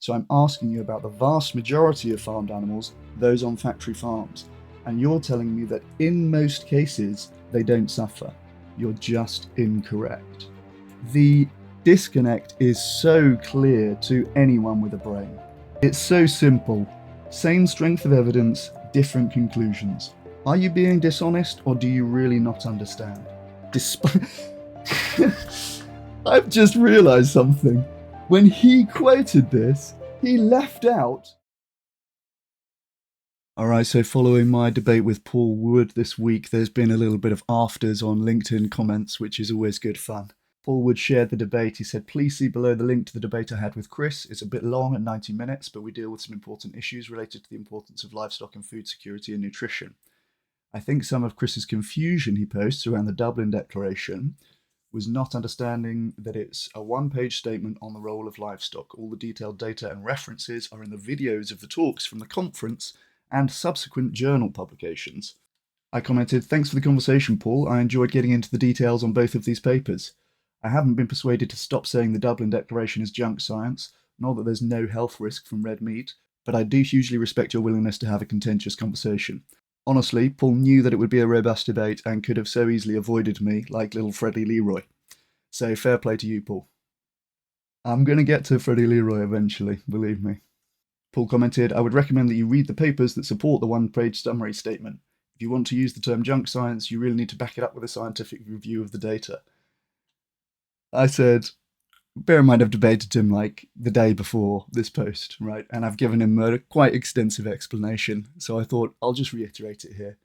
So I'm asking you about the vast majority of farmed animals, those on factory farms. And you're telling me that in most cases, they don't suffer. You're just incorrect. The disconnect is so clear to anyone with a brain. It's so simple. Same strength of evidence, different conclusions. Are you being dishonest, or do you really not understand? I've just realised something. When he quoted this, he left out. Alright, so following my debate with Paul Wood this week, there's been a little bit of afters on LinkedIn comments, which is always good fun. Paul Wood shared the debate. He said, please see below the link to the debate I had with Chris. It's a bit long at 90 minutes, but we deal with some important issues related to the importance of livestock and food security and nutrition. I think some of Chris's confusion he posts around the Dublin Declaration was not understanding that it's a one-page statement on the role of livestock. All the detailed data and references are in the videos of the talks from the conference and subsequent journal publications. I commented, thanks for the conversation, Paul. I enjoyed getting into the details on both of these papers. I haven't been persuaded to stop saying the Dublin Declaration is junk science, nor that there's no health risk from red meat, but I do hugely respect your willingness to have a contentious conversation. Honestly, Paul knew that it would be a robust debate and could have so easily avoided me, like little Freddie Leroy. So fair play to you, Paul. I'm going to get to Freddie Leroy eventually, believe me. Paul commented, I would recommend that you read the papers that support the one-page summary statement. If you want to use the term junk science, you really need to back it up with a scientific review of the data. I said, bear in mind I've debated him like the day before this post, right? And I've given him a quite extensive explanation, so I thought I'll just reiterate it here.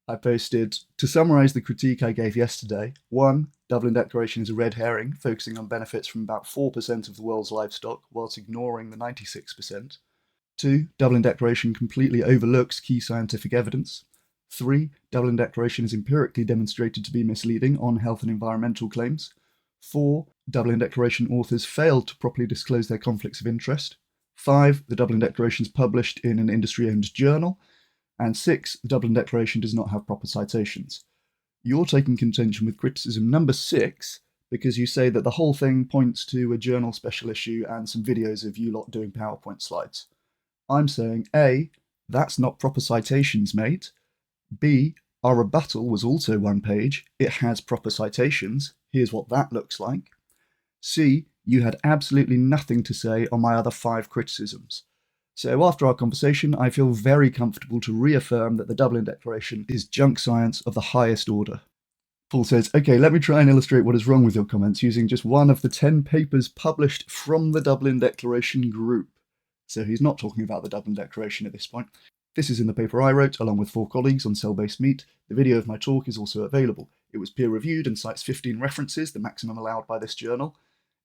I posted, to summarise the critique I gave yesterday, 1. Dublin Declaration is a red herring, focusing on benefits from about 4% of the world's livestock, whilst ignoring the 96%. 2. Dublin Declaration completely overlooks key scientific evidence. 3. Dublin Declaration is empirically demonstrated to be misleading on health and environmental claims. 4. Dublin Declaration authors failed to properly disclose their conflicts of interest. 5. The Dublin Declaration is published in an industry-owned journal. And 6. The Dublin Declaration does not have proper citations. You're taking contention with criticism number 6 because you say that the whole thing points to a journal special issue and some videos of you lot doing PowerPoint slides. I'm saying A, that's not proper citations, mate. B, our rebuttal was also one page. It has proper citations. Here's what that looks like. C, you had absolutely nothing to say on my other 5 criticisms. So after our conversation, I feel very comfortable to reaffirm that the Dublin Declaration is junk science of the highest order. Paul says, okay, let me try and illustrate what is wrong with your comments using just one of the 10 papers published from the Dublin Declaration group. So he's not talking about the Dublin Declaration at this point. This is in the paper I wrote, along with 4 colleagues on cell-based meat. The video of my talk is also available. It was peer-reviewed and cites 15 references, the maximum allowed by this journal.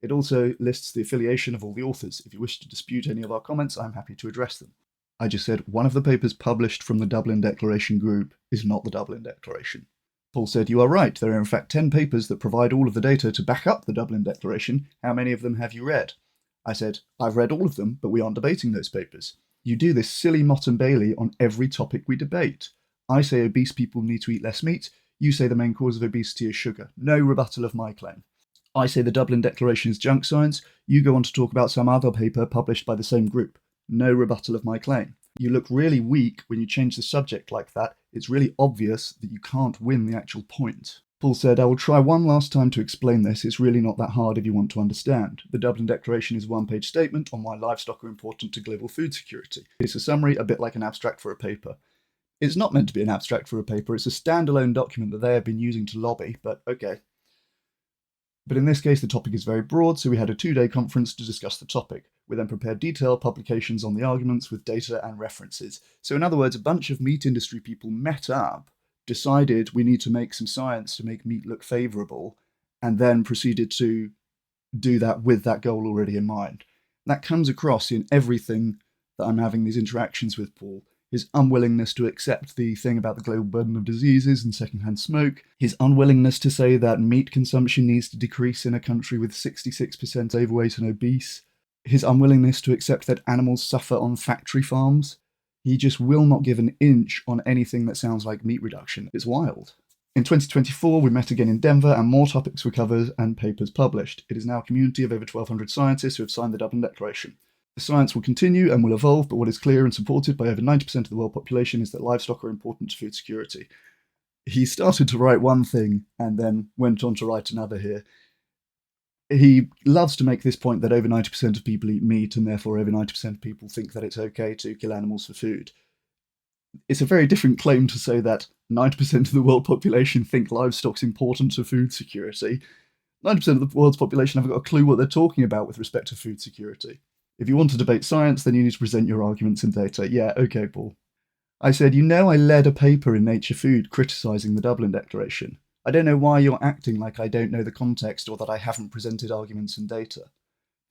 It also lists the affiliation of all the authors. If you wish to dispute any of our comments, I'm happy to address them. I just said one of the papers published from the Dublin Declaration group is not the Dublin Declaration. Paul said, you are right. There are in fact 10 papers that provide all of the data to back up the Dublin Declaration. How many of them have you read? I said, I've read all of them, but we aren't debating those papers. You do this silly Mott and Bailey on every topic we debate. I say obese people need to eat less meat. You say the main cause of obesity is sugar. No rebuttal of my claim. I say the Dublin Declaration is junk science. You go on to talk about some other paper published by the same group. No rebuttal of my claim. You look really weak when you change the subject like that. It's really obvious that you can't win the actual point. Paul said, I will try one last time to explain this. It's really not that hard if you want to understand. The Dublin Declaration is a one-page statement on why livestock are important to global food security. It's a summary, a bit like an abstract for a paper. It's not meant to be an abstract for a paper. It's a standalone document that they have been using to lobby, but okay. But in this case, the topic is very broad, so we had a 2-day conference to discuss the topic. We then prepared detailed publications on the arguments with data and references. So in other words, a bunch of meat industry people met up, decided we need to make some science to make meat look favourable, and then proceeded to do that with that goal already in mind. That comes across in everything that I'm having these interactions with Paul. His unwillingness to accept the thing about the global burden of diseases and secondhand smoke, his unwillingness to say that meat consumption needs to decrease in a country with 66% overweight and obese, his unwillingness to accept that animals suffer on factory farms. He just will not give an inch on anything that sounds like meat reduction. It's wild. In 2024, we met again in Denver and more topics were covered and papers published. It is now a community of over 1,200 scientists who have signed the Dublin Declaration. The science will continue and will evolve, but what is clear and supported by over 90% of the world population is that livestock are important to food security. He started to write one thing and then went on to write another here. He loves to make this point that over 90% of people eat meat, and therefore over 90% of people think that it's okay to kill animals for food. It's a very different claim to say that 90% of the world population think livestock's important to food security. 90% of the world's population haven't got a clue what they're talking about with respect to food security. If you want to debate science, then you need to present your arguments and data. Yeah, okay, Paul. I said, I led a paper in Nature Food criticising the Dublin Declaration. I don't know why you're acting like I don't know the context or that I haven't presented arguments and data.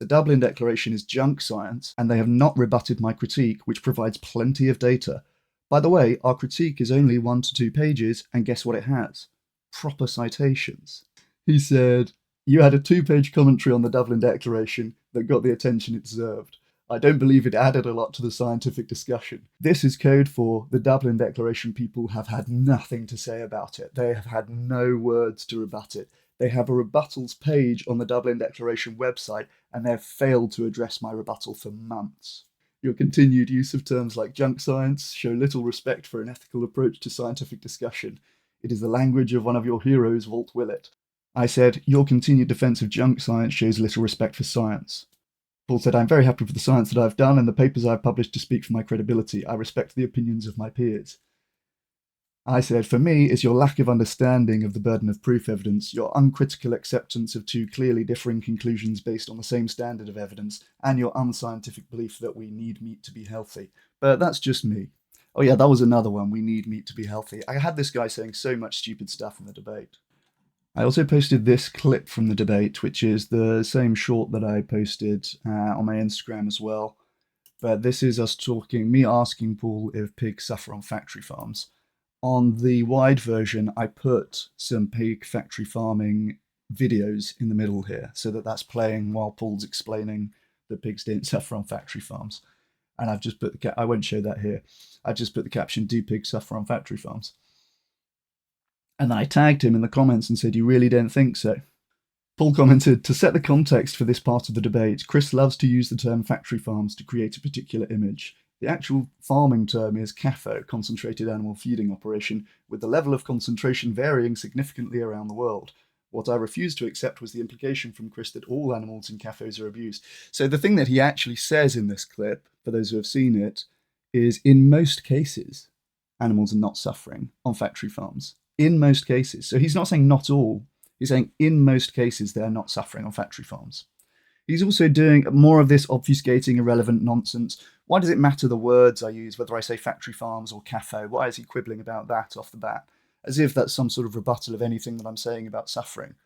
The Dublin Declaration is junk science, and they have not rebutted my critique, which provides plenty of data. By the way, our critique is only 1 to 2 pages, and guess what it has? Proper citations. He said, you had a 2-page commentary on the Dublin Declaration that got the attention it deserved. I don't believe it added a lot to the scientific discussion. This is code for the Dublin Declaration people have had nothing to say about it. They have had no words to rebut it. They have a rebuttals page on the Dublin Declaration website, and they have failed to address my rebuttal for months. Your continued use of terms like junk science show little respect for an ethical approach to scientific discussion. It is the language of one of your heroes, Walt Willett. I said, your continued defense of junk science shows little respect for science. Paul said, I'm very happy for the science that I've done and the papers I've published to speak for my credibility. I respect the opinions of my peers. I said, for me, it's your lack of understanding of the burden of proof evidence, your uncritical acceptance of 2 clearly differing conclusions based on the same standard of evidence, and your unscientific belief that we need meat to be healthy. But that's just me. Oh yeah, that was another one, we need meat to be healthy. I had this guy saying so much stupid stuff in the debate. I also posted this clip from the debate, which is the same short that I posted on my Instagram as well. But this is us talking, me asking Paul if pigs suffer on factory farms. On the wide version, I put some pig factory farming videos in the middle here, so that that's playing while Paul's explaining that pigs don't suffer on factory farms. And I've just put I won't show that here. I just put the caption, do pigs suffer on factory farms? And I tagged him in the comments and said, you really don't think so? Paul commented, to set the context for this part of the debate, Chris loves to use the term factory farms to create a particular image. The actual farming term is CAFO, Concentrated Animal Feeding Operation, with the level of concentration varying significantly around the world. What I refused to accept was the implication from Chris that all animals in CAFOs are abused. So the thing that he actually says in this clip, for those who have seen it, is in most cases, animals are not suffering on factory farms. In most cases. So he's not saying not all. He's saying in most cases they're not suffering on factory farms. He's also doing more of this obfuscating irrelevant nonsense. Why does it matter the words I use, whether I say factory farms or CAFO? Why is he quibbling about that off the bat? As if that's some sort of rebuttal of anything that I'm saying about suffering.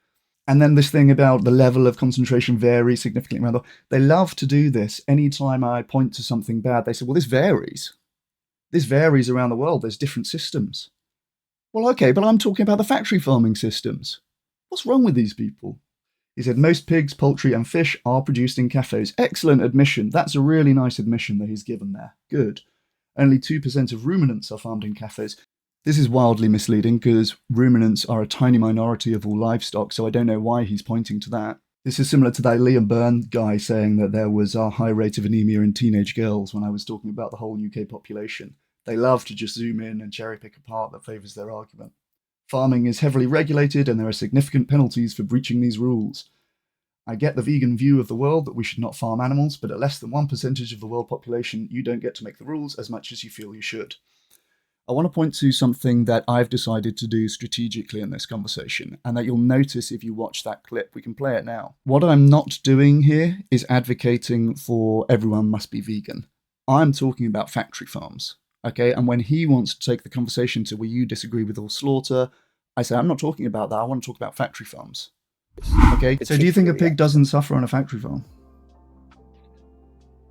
And then this thing about the level of concentration varies significantly around the world. They love to do this. Anytime I point to something bad, they say, well, this varies. This varies around the world. There's different systems. Well, okay, but I'm talking about the factory farming systems. What's wrong with these people? He said, most pigs, poultry, and fish are produced in CAFOs. Excellent admission. That's a really nice admission that he's given there. Good. Only 2% of ruminants are farmed in CAFOs. This is wildly misleading because ruminants are a tiny minority of all livestock, so I don't know why he's pointing to that. This is similar to that Liam Byrne guy saying that there was a high rate of anemia in teenage girls when I was talking about the whole UK population. They love to just zoom in and cherry pick a part that favours their argument. Farming is heavily regulated and there are significant penalties for breaching these rules. I get the vegan view of the world that we should not farm animals, but at less than 1% of the world population, you don't get to make the rules as much as you feel you should. I want to point to something that I've decided to do strategically in this conversation, and that you'll notice if you watch that clip. We can play it now. What I'm not doing here is advocating for everyone must be vegan. I'm talking about factory farms. Okay, and when he wants to take the conversation to where you disagree with all slaughter, I say, I'm not talking about that. I want to talk about factory farms. Okay, so do you think a pig doesn't suffer on a factory farm?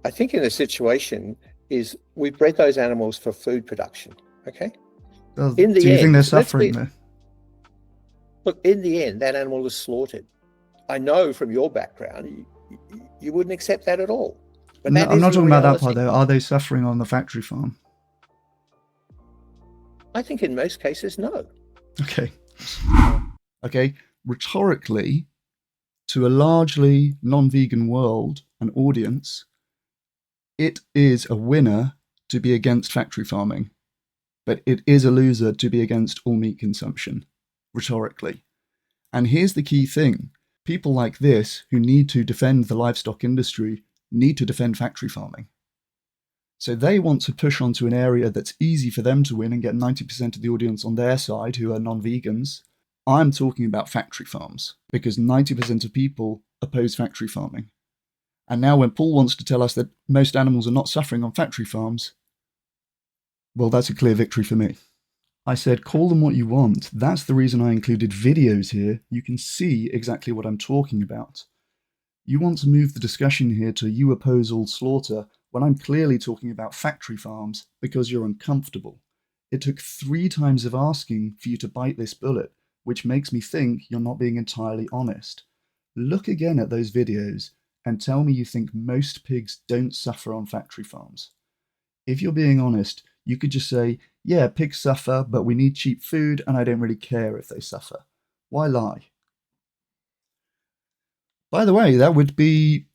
I think in a situation is we bred those animals for food production. Okay. Do you think they're suffering there? Look, in the end, that animal is slaughtered. I know from your background, you wouldn't accept that at all. But no, I'm not talking about that part though. Are they suffering on the factory farm? I think in most cases, no. Okay. Okay. Rhetorically, to a largely non-vegan world and audience, it is a winner to be against factory farming, but it is a loser to be against all meat consumption, rhetorically. And here's the key thing. People like this, who need to defend the livestock industry, need to defend factory farming. So they want to push onto an area that's easy for them to win and get 90% of the audience on their side who are non-vegans. I'm talking about factory farms, because 90% of people oppose factory farming. And now when Paul wants to tell us that most animals are not suffering on factory farms, well, that's a clear victory for me. I said, call them what you want. That's the reason I included videos here. You can see exactly what I'm talking about. You want to move the discussion here to you oppose all slaughter when I'm clearly talking about factory farms because you're uncomfortable. It took 3 times of asking for you to bite this bullet, which makes me think you're not being entirely honest. Look again at those videos and tell me you think most pigs don't suffer on factory farms. If you're being honest, you could just say, yeah, pigs suffer, but we need cheap food and I don't really care if they suffer. Why lie? By the way, that would be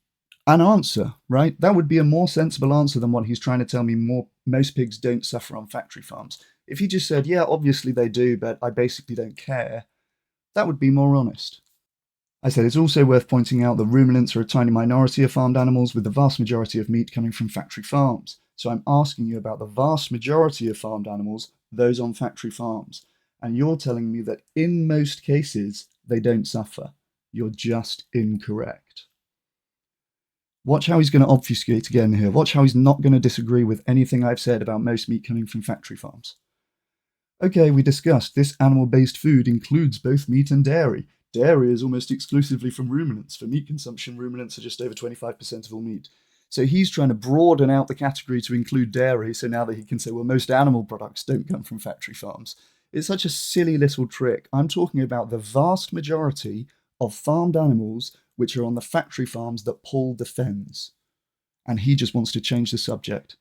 an answer, right? That would be a more sensible answer than what he's trying to tell me most pigs don't suffer on factory farms. If he just said, yeah, obviously they do, but I basically don't care, that would be more honest. I said it's also worth pointing out that ruminants are a tiny minority of farmed animals, with the vast majority of meat coming from factory farms. So I'm asking you about the vast majority of farmed animals, those on factory farms. And you're telling me that in most cases, they don't suffer. You're just incorrect. Watch how he's going to obfuscate again here. Watch how he's not going to disagree with anything I've said about most meat coming from factory farms. Okay, we discussed this animal-based food includes both meat and dairy. Dairy is almost exclusively from ruminants. For meat consumption, ruminants are just over 25% of all meat. So he's trying to broaden out the category to include dairy, so now that he can say, well, most animal products don't come from factory farms. It's such a silly little trick. I'm talking about the vast majority of farmed animals which are on the factory farms that Paul defends. And he just wants to change the subject.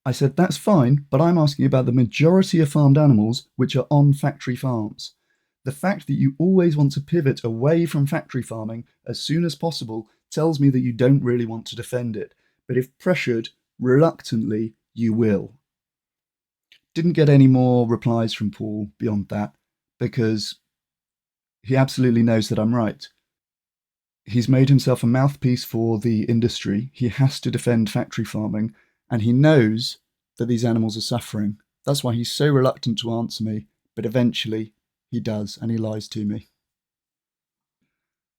I said, that's fine, but I'm asking about the majority of farmed animals which are on factory farms. The fact that you always want to pivot away from factory farming as soon as possible tells me that you don't really want to defend it. But if pressured, reluctantly, you will. Didn't get any more replies from Paul beyond that, because he absolutely knows that I'm right. He's made himself a mouthpiece for the industry. He has to defend factory farming, and he knows that these animals are suffering. That's why he's so reluctant to answer me, but eventually he does, and he lies to me.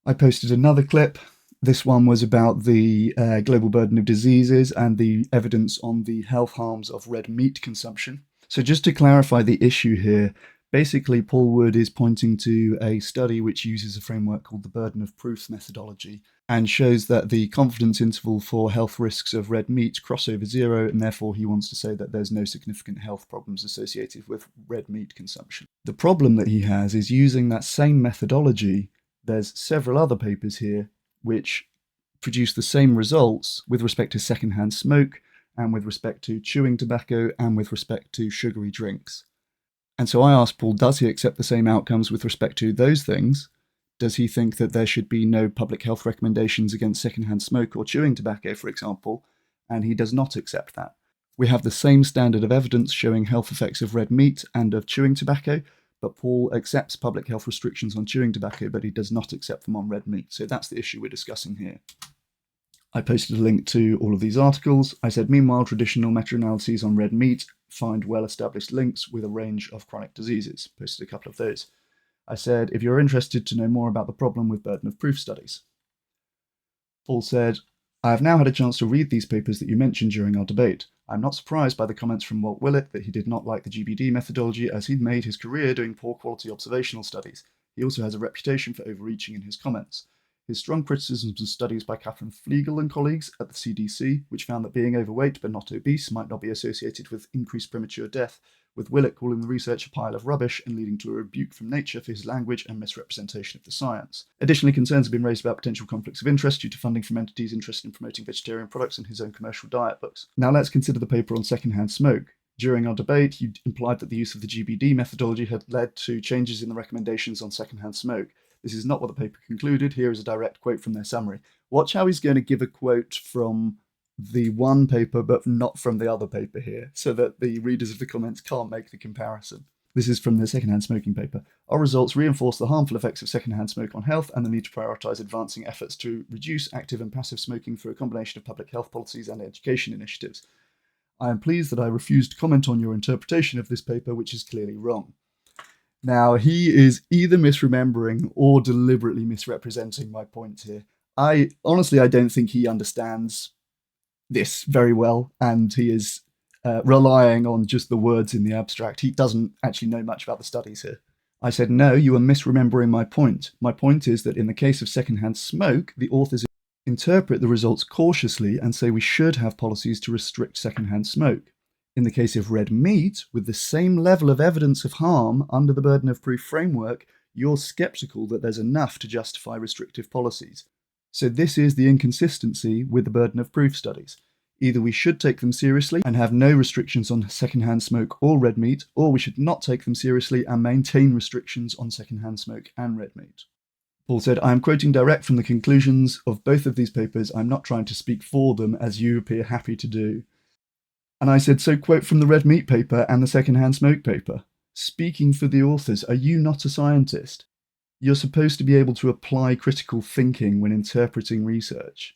I posted another clip. This one was about the global burden of diseases and the evidence on the health harms of red meat consumption. So just to clarify the issue here, basically Paul Wood is pointing to a study which uses a framework called the burden of proof methodology and shows that the confidence interval for health risks of red meat cross over 0, and therefore he wants to say that there's no significant health problems associated with red meat consumption. The problem that he has is using that same methodology. There's several other papers here which produce the same results with respect to secondhand smoke and with respect to chewing tobacco and with respect to sugary drinks. And so I asked Paul, does he accept the same outcomes with respect to those things? Does he think that there should be no public health recommendations against secondhand smoke or chewing tobacco, for example? And he does not accept that. We have the same standard of evidence showing health effects of red meat and of chewing tobacco, but Paul accepts public health restrictions on chewing tobacco, but he does not accept them on red meat. So that's the issue we're discussing here. I posted a link to all of these articles. I said, meanwhile, traditional meta-analyses on red meat find well-established links with a range of chronic diseases. Posted a couple of those. I said, if you're interested to know more about the problem with burden of proof studies. Paul said, I have now had a chance to read these papers that you mentioned during our debate. I'm not surprised by the comments from Walt Willett that he did not like the GBD methodology, as he'd made his career doing poor quality observational studies. He also has a reputation for overreaching in his comments. His strong criticisms of studies by Catherine Flegel and colleagues at the CDC, which found that being overweight but not obese might not be associated with increased premature death, with Willett calling the research a pile of rubbish and leading to a rebuke from nature for his language and misrepresentation of the science. Additionally, concerns have been raised about potential conflicts of interest due to funding from entities interested in promoting vegetarian products in his own commercial diet books. Now let's consider the paper on secondhand smoke. During our debate, you implied that the use of the GBD methodology had led to changes in the recommendations on secondhand smoke. This is not what the paper concluded. Here is a direct quote from their summary. Watch how he's going to give a quote from the one paper but not from the other paper here, so that the readers of the comments can't make the comparison. This is from the secondhand smoking paper. Our results reinforce the harmful effects of secondhand smoke on health and the need to prioritise advancing efforts to reduce active and passive smoking through a combination of public health policies and education initiatives. I am pleased that I refused to comment on your interpretation of this paper, which is clearly wrong. Now, he is either misremembering or deliberately misrepresenting my point here. I don't think he understands this very well, and he is relying on just the words in the abstract. He doesn't actually know much about the studies here. I said, no, you are misremembering my point. My point is that in the case of secondhand smoke, the authors interpret the results cautiously and say we should have policies to restrict secondhand smoke. In the case of red meat, with the same level of evidence of harm under the burden of proof framework, you're sceptical that there's enough to justify restrictive policies. So this is the inconsistency with the burden of proof studies. Either we should take them seriously and have no restrictions on secondhand smoke or red meat, or we should not take them seriously and maintain restrictions on secondhand smoke and red meat. Paul said, I am quoting direct from the conclusions of both of these papers. I'm not trying to speak for them, as you appear happy to do. And I said, so quote from the red meat paper and the secondhand smoke paper. Speaking for the authors, are you not a scientist? You're supposed to be able to apply critical thinking when interpreting research.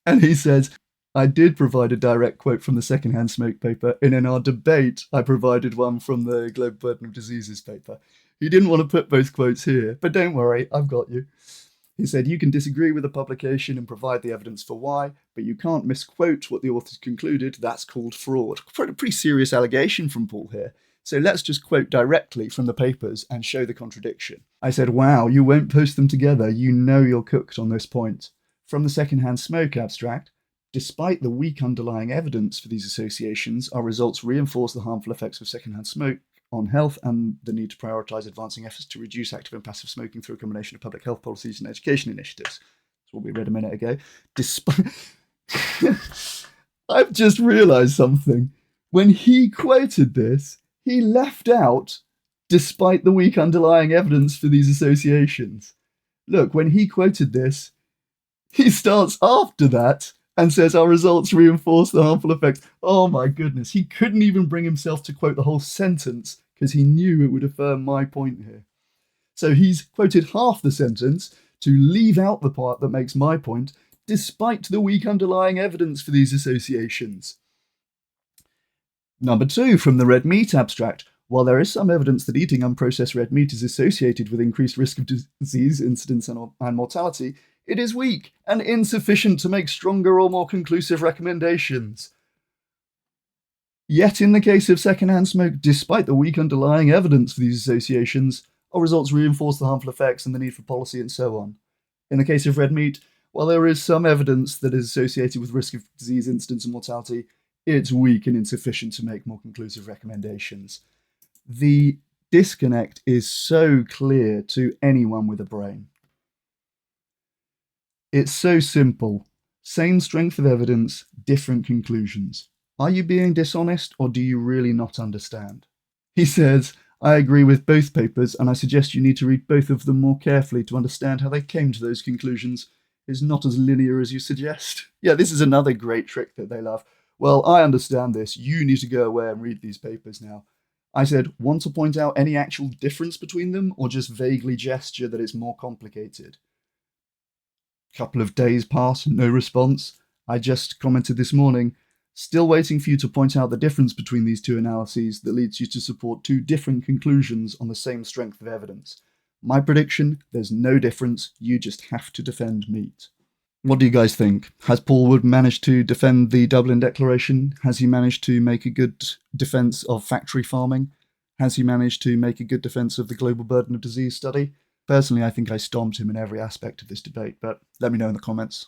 And he says, I did provide a direct quote from the secondhand smoke paper, and in our debate, I provided one from the Global Burden of Diseases paper. He didn't want to put both quotes here, but don't worry, I've got you. He said, you can disagree with the publication and provide the evidence for why, but you can't misquote what the authors concluded. That's called fraud. A pretty serious allegation from Paul here. So let's just quote directly from the papers and show the contradiction. I said, wow, you won't post them together. You know you're cooked on this point. From the secondhand smoke abstract, despite the weak underlying evidence for these associations, our results reinforce the harmful effects of secondhand smoke on health and the need to prioritise advancing efforts to reduce active and passive smoking through a combination of public health policies and education initiatives. That's what we read a minute ago. I've just realised something. When he quoted this, he left out, despite the weak underlying evidence for these associations. Look, when he quoted this, he starts after that and says our results reinforce the harmful effects. Oh my goodness, he couldn't even bring himself to quote the whole sentence because he knew it would affirm my point here. So he's quoted half the sentence to leave out the part that makes my point, despite the weak underlying evidence for these associations. Number 2, from the red meat abstract. While there is some evidence that eating unprocessed red meat is associated with increased risk of disease incidence and mortality, it is weak and insufficient to make stronger or more conclusive recommendations. Yet in the case of secondhand smoke, despite the weak underlying evidence for these associations, our results reinforce the harmful effects and the need for policy and so on. In the case of red meat, while there is some evidence that is associated with risk of disease incidence and mortality, it's weak and insufficient to make more conclusive recommendations. The disconnect is so clear to anyone with a brain. It's so simple. Same strength of evidence, different conclusions. Are you being dishonest, or do you really not understand? He says, I agree with both papers, and I suggest you need to read both of them more carefully to understand how they came to those conclusions. It's not as linear as you suggest. Yeah, this is another great trick that they love. Well, I understand this. You need to go away and read these papers now. I said, want to point out any actual difference between them, or just vaguely gesture that it's more complicated? Couple of days pass, no response. I just commented this morning, still waiting for you to point out the difference between these two analyses that leads you to support two different conclusions on the same strength of evidence. My prediction, there's no difference, you just have to defend meat. What do you guys think? Has Paul Wood managed to defend the Dublin Declaration? Has he managed to make a good defence of factory farming? Has he managed to make a good defence of the global burden of disease study? Personally, I think I stomped him in every aspect of this debate, but let me know in the comments.